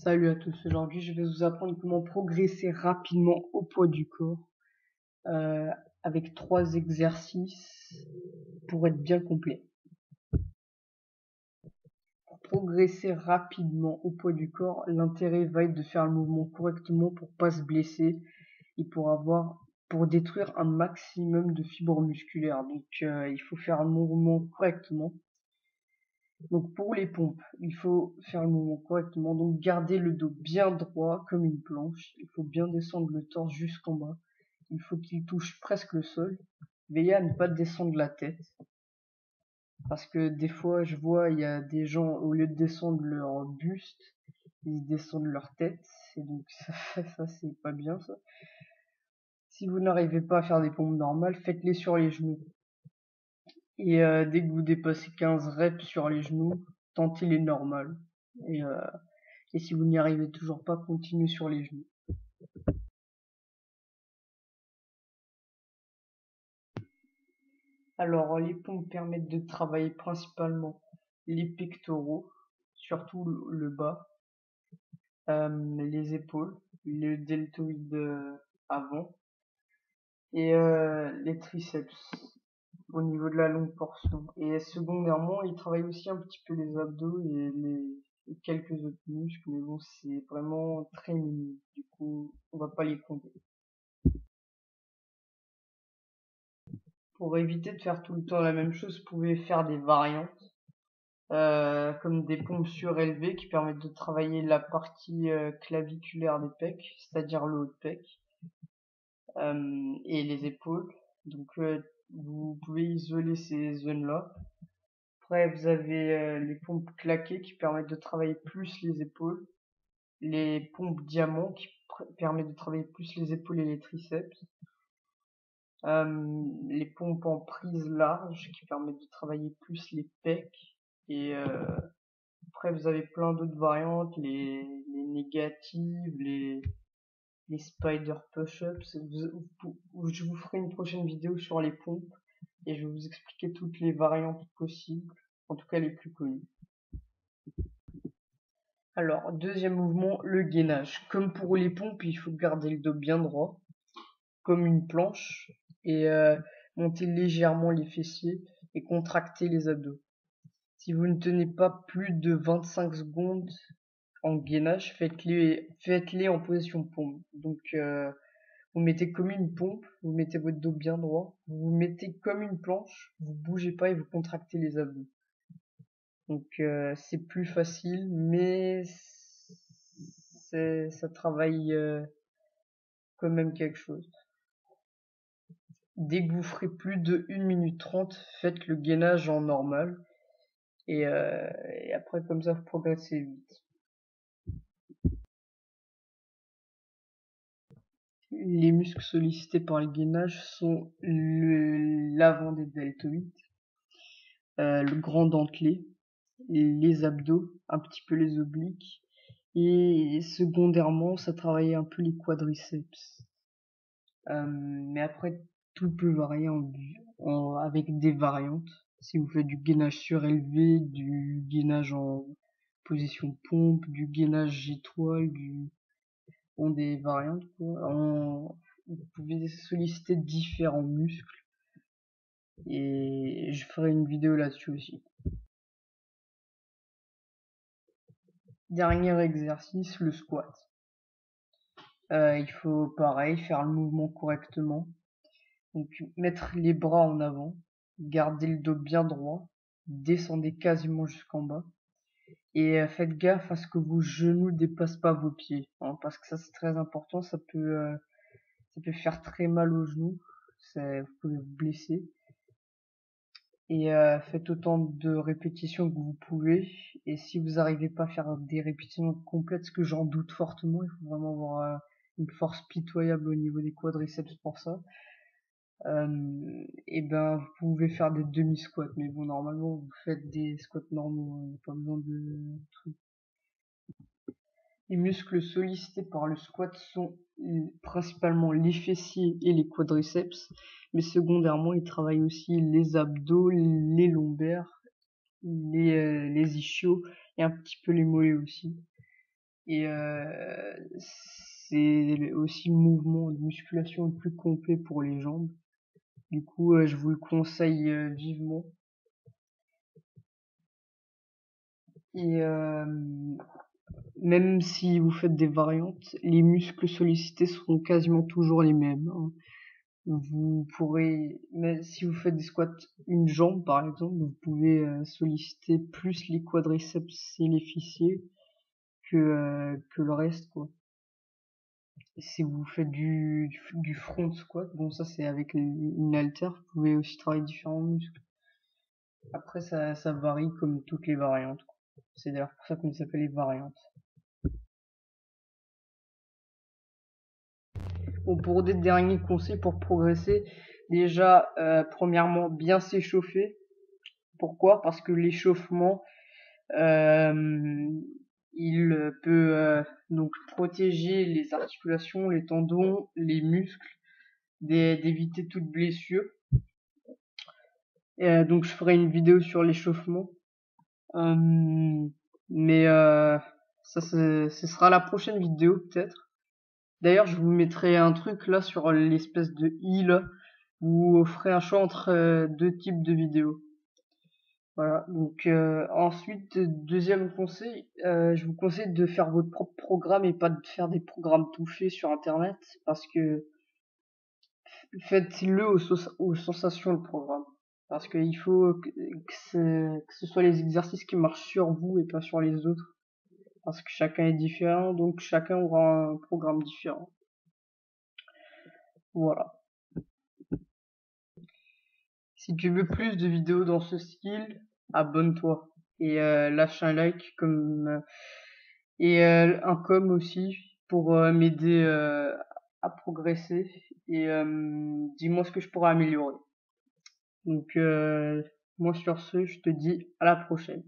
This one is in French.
Salut à tous, aujourd'hui je vais vous apprendre comment progresser rapidement au poids du corps euh, avec 3 exercices pour être bien complet. Pour progresser rapidement au poids du corps, l'intérêt va être de faire le mouvement correctement pour pas se blesser et pour détruire un maximum de fibres musculaires. Donc il faut faire le mouvement correctement. Donc pour les pompes, il faut faire le mouvement correctement, donc garder le dos bien droit comme une planche. Il faut bien descendre le torse jusqu'en bas. Il faut qu'il touche presque le sol. Veillez à ne pas descendre la tête. Parce que des fois, je vois, il y a des gens, au lieu de descendre leur buste, ils descendent leur tête. Et donc ça c'est pas bien ça. Si vous n'arrivez pas à faire des pompes normales, faites-les sur les genoux. Et dès que vous dépassez 15 reps sur les genoux, tentez les normales. Et, euh, Et si vous n'y arrivez toujours pas, continuez sur les genoux. Alors, les pompes permettent de travailler principalement les pectoraux, surtout le bas, les épaules, le deltoïde avant et les triceps au niveau de la longue portion. Et secondairement, ils travaillent aussi un petit peu les abdos et quelques autres muscles, mais bon, c'est vraiment très minime. Du coup, on va pas les compter. Pour éviter de faire tout le temps la même chose, vous pouvez faire des variantes, comme des pompes surélevées qui permettent de travailler la partie claviculaire des pecs, c'est-à-dire le haut de pec, et les épaules. Donc vous pouvez isoler ces zones-là. Après, vous avez les pompes claquées qui permettent de travailler plus les épaules, les pompes diamants qui permettent de travailler plus les épaules et les triceps, les pompes en prise large qui permettent de travailler plus les pecs. Et après vous avez plein d'autres variantes, les négatives, les spider push-ups. Je vous ferai une prochaine vidéo sur les pompes et je vais vous expliquer toutes les variantes possibles, en tout cas les plus connues. Alors, deuxième mouvement, le gainage. Comme pour les pompes, il faut garder le dos bien droit, comme une planche, et monter légèrement les fessiers et contracter les abdos. Si vous ne tenez pas plus de 25 secondes en gainage, faites-les en position pompe. Donc vous mettez comme une pompe, vous mettez votre dos bien droit, vous vous mettez comme une planche, vous bougez pas et vous contractez les abdos. Donc c'est plus facile, mais ça travaille quand même quelque chose. Dès que vous ferez plus de 1 minute 30, faites le gainage en normal. Et après, comme ça, vous progressez vite. Les muscles sollicités par le gainage sont l'avant des deltoïdes, le grand dentelé, les abdos, un petit peu les obliques. Et secondairement, ça travaille un peu les quadriceps. Mais après, tout peut varier avec des variantes. Si vous faites du gainage surélevé, du gainage en position pompe, du gainage étoile, des variantes quoi. Vous pouvez solliciter différents muscles et je ferai une vidéo là-dessus aussi. Dernier exercice, le squat. Il faut pareil faire le mouvement correctement. Donc mettre les bras en avant, garder le dos bien droit, descendez quasiment jusqu'en bas et faites gaffe à ce que vos genoux dépassent pas vos pieds, hein, parce que ça c'est très important, ça peut faire très mal aux genoux, vous pouvez vous blesser. Et faites autant de répétitions que vous pouvez. Et si vous n'arrivez pas à faire des répétitions complètes, ce que j'en doute fortement, il faut vraiment avoir une force pitoyable au niveau des quadriceps pour ça. Et ben vous pouvez faire des demi-squats, mais bon normalement vous faites des squats normaux, il n'y a pas besoin de trucs. Les muscles sollicités par le squat sont principalement les fessiers et les quadriceps, mais secondairement ils travaillent aussi les abdos, les lombaires, les ischios et un petit peu les mollets aussi. Et c'est aussi le mouvement de musculation le plus complet pour les jambes. Du coup, je vous le conseille vivement. Et même si vous faites des variantes, les muscles sollicités seront quasiment toujours les mêmes, hein. Vous pourrez, mais si vous faites des squats une jambe par exemple, vous pouvez solliciter plus les quadriceps et les fessiers que le reste, quoi. Et si vous faites du front squat, bon ça c'est avec une haltère, vous pouvez aussi travailler différents muscles. Après ça varie comme toutes les variantes, quoi. C'est d'ailleurs pour ça qu'on les appelle les variantes. Bon, pour des derniers conseils pour progresser, déjà, premièrement, bien s'échauffer. Pourquoi? Parce que l'échauffement, euh, il peut donc protéger les articulations, les tendons, les muscles, d'éviter toute blessure. Donc je ferai une vidéo sur l'échauffement. Mais ça, ce sera la prochaine vidéo peut-être. D'ailleurs, je vous mettrai un truc là sur l'espèce de i là. Vous ferez un choix entre deux types de vidéos. Voilà. Donc ensuite, deuxième conseil, je vous conseille de faire votre propre programme et pas de faire des programmes tout faits sur Internet, parce que faites-le aux sensations le programme. Parce qu'il faut que ce soit les exercices qui marchent sur vous et pas sur les autres. Parce que chacun est différent, donc chacun aura un programme différent. Voilà. Si tu veux plus de vidéos dans ce style, abonne-toi et lâche un like et un com aussi pour m'aider à progresser et dis-moi ce que je pourrais améliorer. Donc moi sur ce, je te dis à la prochaine.